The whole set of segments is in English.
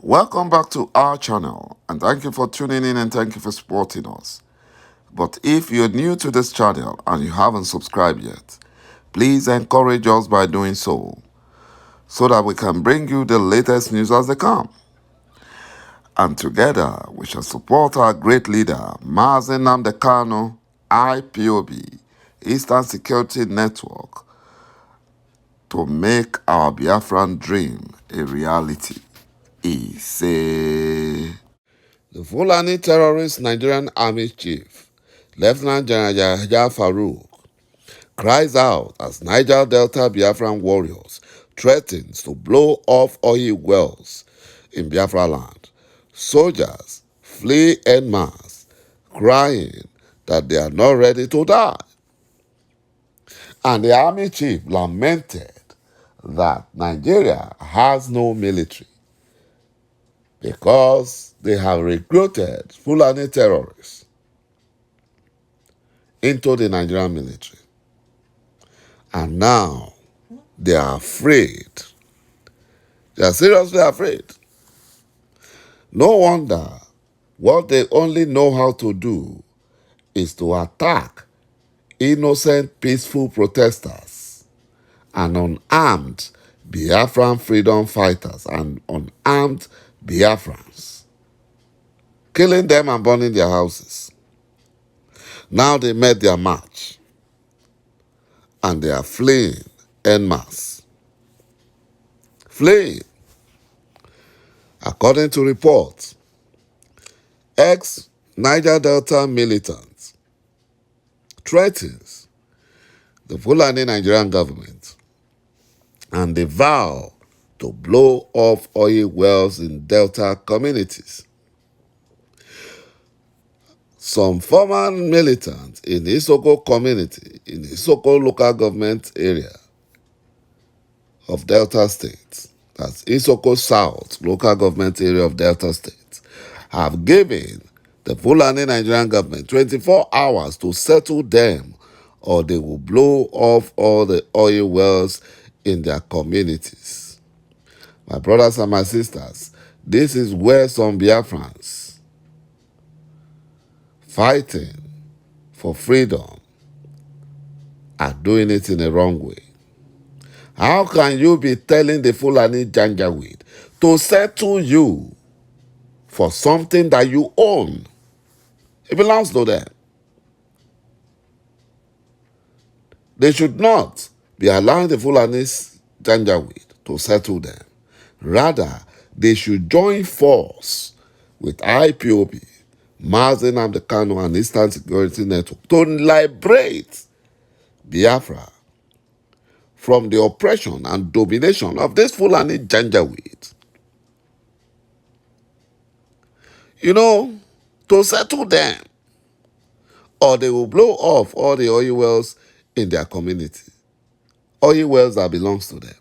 Welcome back to our channel, and thank you for tuning in and thank you for supporting us. But if you're new to this channel and you haven't subscribed yet, please encourage us by doing so that we can bring you the latest news as they come. And together we shall support our great leader, Mazi Nnamdi Kanu, IPOB, Eastern Security Network, to make our Biafran dream a reality. He say, the Fulani terrorist Nigerian Army Chief, Lieutenant General Yahya Farouk, cries out as Niger Delta Biafran warriors threatens to blow off oil wells in Biafra land. Soldiers flee en masse, crying that they are not ready to die. And the army chief lamented that Nigeria has no military because they have recruited Fulani terrorists into the Nigerian military. And now they are afraid. They are seriously afraid. No wonder what they only know how to do is to attack innocent, peaceful protesters and unarmed Biafran freedom fighters and unarmed Biafrans, killing them and burning their houses. Now they made their march and they are fleeing en masse. Fleeing. According to reports, ex-Niger Delta militants threatens the Fulani Nigerian government and they vow to blow off oil wells in Delta communities. Some former militants in the Isoko community, in the Isoko local government area of Delta State, that's Isoko South local government area of Delta State, have given the Fulani Nigerian government 24 hours to settle them or they will blow off all the oil wells in their communities. My brothers and my sisters, this is where some Biafrans fighting for freedom are doing it in the wrong way. How can you be telling the Fulani Janjaweed to settle you for something that you own? It belongs to them. They should not be allowing the Fulani Janjaweed to settle them. Rather, they should join force with IPOB, Mazi Nnamdi Kanu and Eastern Security Network to liberate Biafra from the oppression and domination of this Fulani Janjaweed. You know, to settle them, or they will blow off all the oil wells in their community. Oil wells that belongs to them.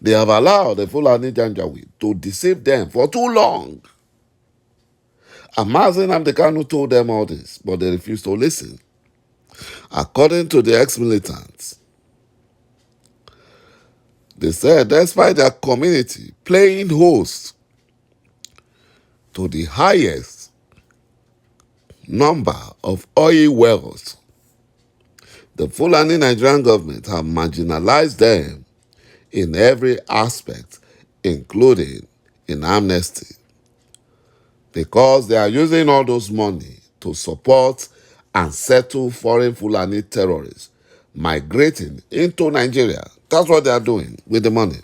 They have allowed the Fulani Janjaweed to deceive them for too long. And Mazi Nnamdi Kanu told them all this, but they refused to listen. According to the ex-militants, they said despite their community playing host to the highest number of oil wells, the Fulani Nigerian government have marginalized them in every aspect, including in amnesty, because they are using all those money to support and settle foreign Fulani terrorists migrating into Nigeria. That's what they are doing with the money.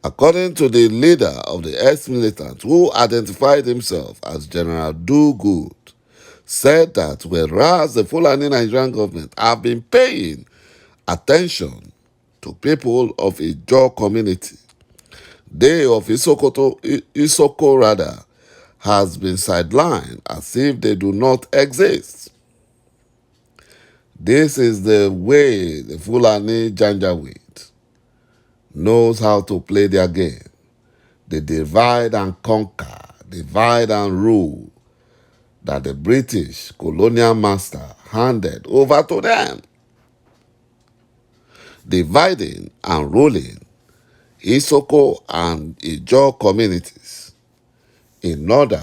According to the leader of the ex-militant, who identified himself as General Do Good, said that whereas the Fulani Nigerian government have been paying attention to people of Ijaw community, they of Isoko rather has been sidelined as if they do not exist. This is the way the Fulani Janjaweed knows how to play their game. They divide and conquer, divide and rule that the British colonial master handed over to them. dividing and ruling Isoko and Ijaw communities in order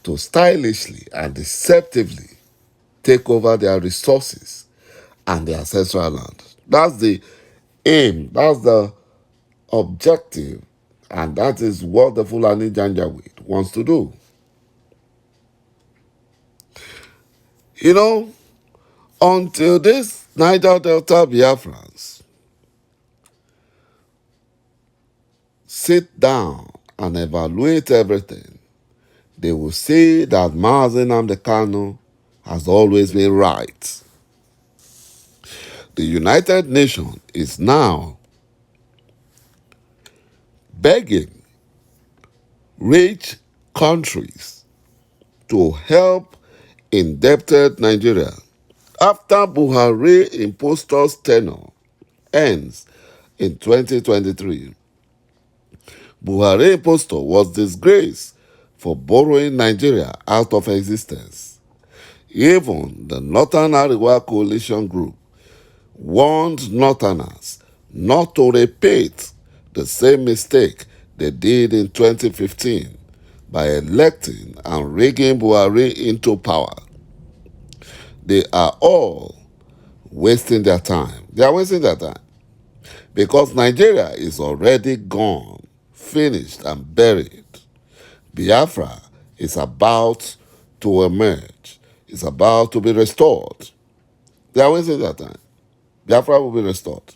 to stylishly and deceptively take over their resources and their ancestral land. That's the aim, that's the objective, and that is what the Fulani Janjaweed wants to do. You know, until this Niger Delta Biafrans sit down and evaluate everything, they will say that Mazi Nnamdi Kanu has always been right. The United Nations is now begging rich countries to help indebted Nigeria after Buhari impostor's tenure ends in 2023. Buhari impostor was disgraced for borrowing Nigeria out of existence. Even the Northern Ariwa Coalition Group warned Northerners not to repeat the same mistake they did in 2015 by electing and rigging Buhari into power. They are all wasting their time. They are wasting their time because Nigeria is already gone, finished and buried. Biafra is about to emerge. It's about to be restored. They are wasting their time. Biafra will be restored.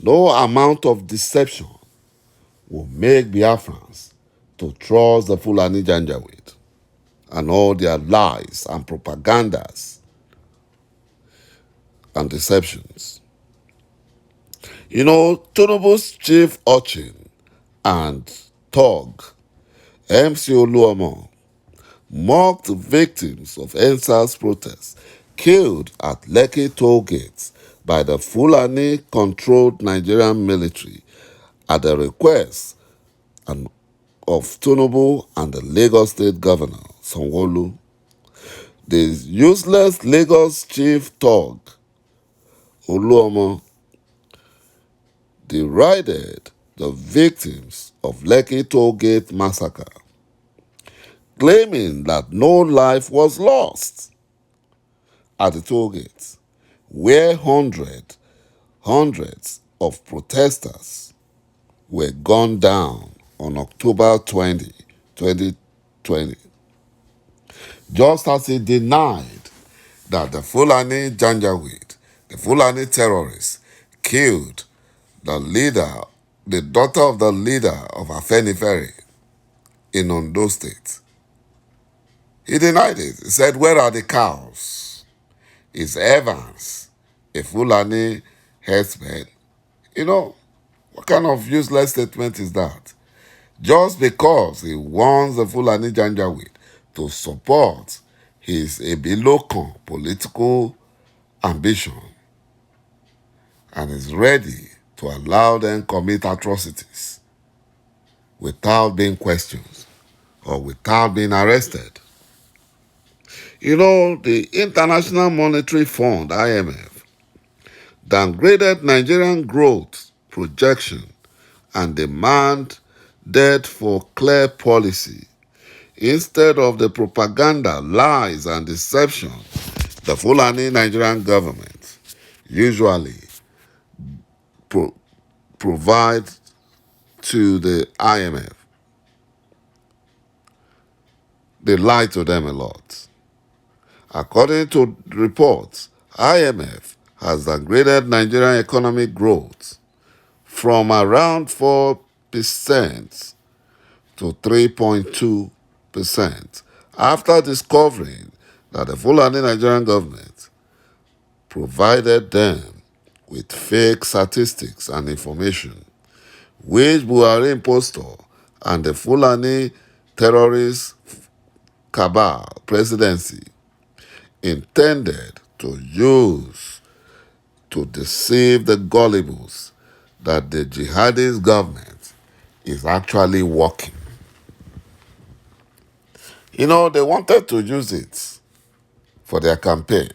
No amount of deception will make Biafrans to trust the Fulani Janjaweed and all their lies and propagandas and deceptions. You know, Tinubu's chief urchin and thug, MC Oluomo, mocked victims of ENMASS protests killed at Lekki toll gates by the Fulani-controlled Nigerian military at the request of Tinubu and the Lagos State Governor, Sanwo-Olu. The useless Lagos chief thug, Oluomo, derided the victims of Lekki toll gate massacre, claiming that no life was lost at the toll gates, where hundreds of protesters were gunned down on October 20, 2020. Just as he denied that the Fulani Janjaweed, the Fulani terrorists, killed the daughter of the leader of Afenifere in Ondo State. He denied it. He said, "Where are the cows? Is Evans a Fulani herdsman?" You know, what kind of useless statement is that? Just because he wants the Fulani Janjaweed to support his Ebilokan political ambition and is ready to allow them commit atrocities without being questioned or without being arrested. You know, the International Monetary Fund, IMF, downgraded Nigerian growth projection and demanded for clear policy instead of the propaganda, lies, and deception the Fulani Nigerian government usually provide to the IMF. They lie to them a lot. According to reports, IMF has downgraded Nigerian economic growth from around 4% to 3.2% after discovering that the Fulani Nigerian government provided them with fake statistics and information, which Buhari impostor and the Fulani terrorist cabal presidency intended to use to deceive the gullibles that the jihadist government is actually working. You know, they wanted to use it for their campaign.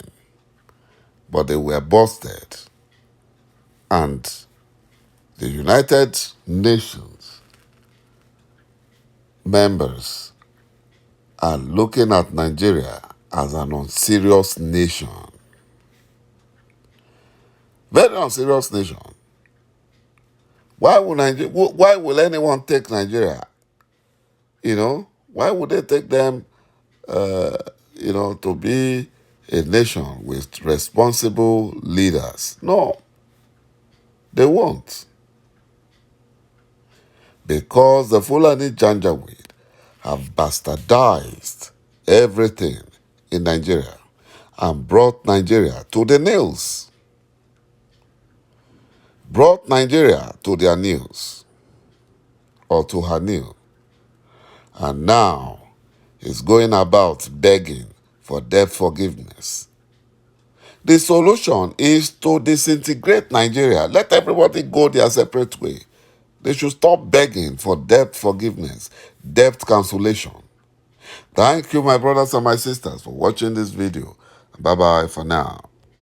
but they were busted. And the United Nations members are looking at Nigeria as an unserious nation. Very unserious nation. Why will anyone take Nigeria? Why would they take them, to be a nation with responsible leaders? No, they won't. Because the Fulani Janjaweed have bastardized everything in Nigeria and brought Nigeria to the nails. Brought Nigeria to their knees, or to her knee. And now is going about begging for debt forgiveness. The solution is to disintegrate Nigeria. Let everybody go their separate way. They should stop begging for debt forgiveness, debt cancellation. Thank you, my brothers and my sisters, for watching this video. Bye-bye for now.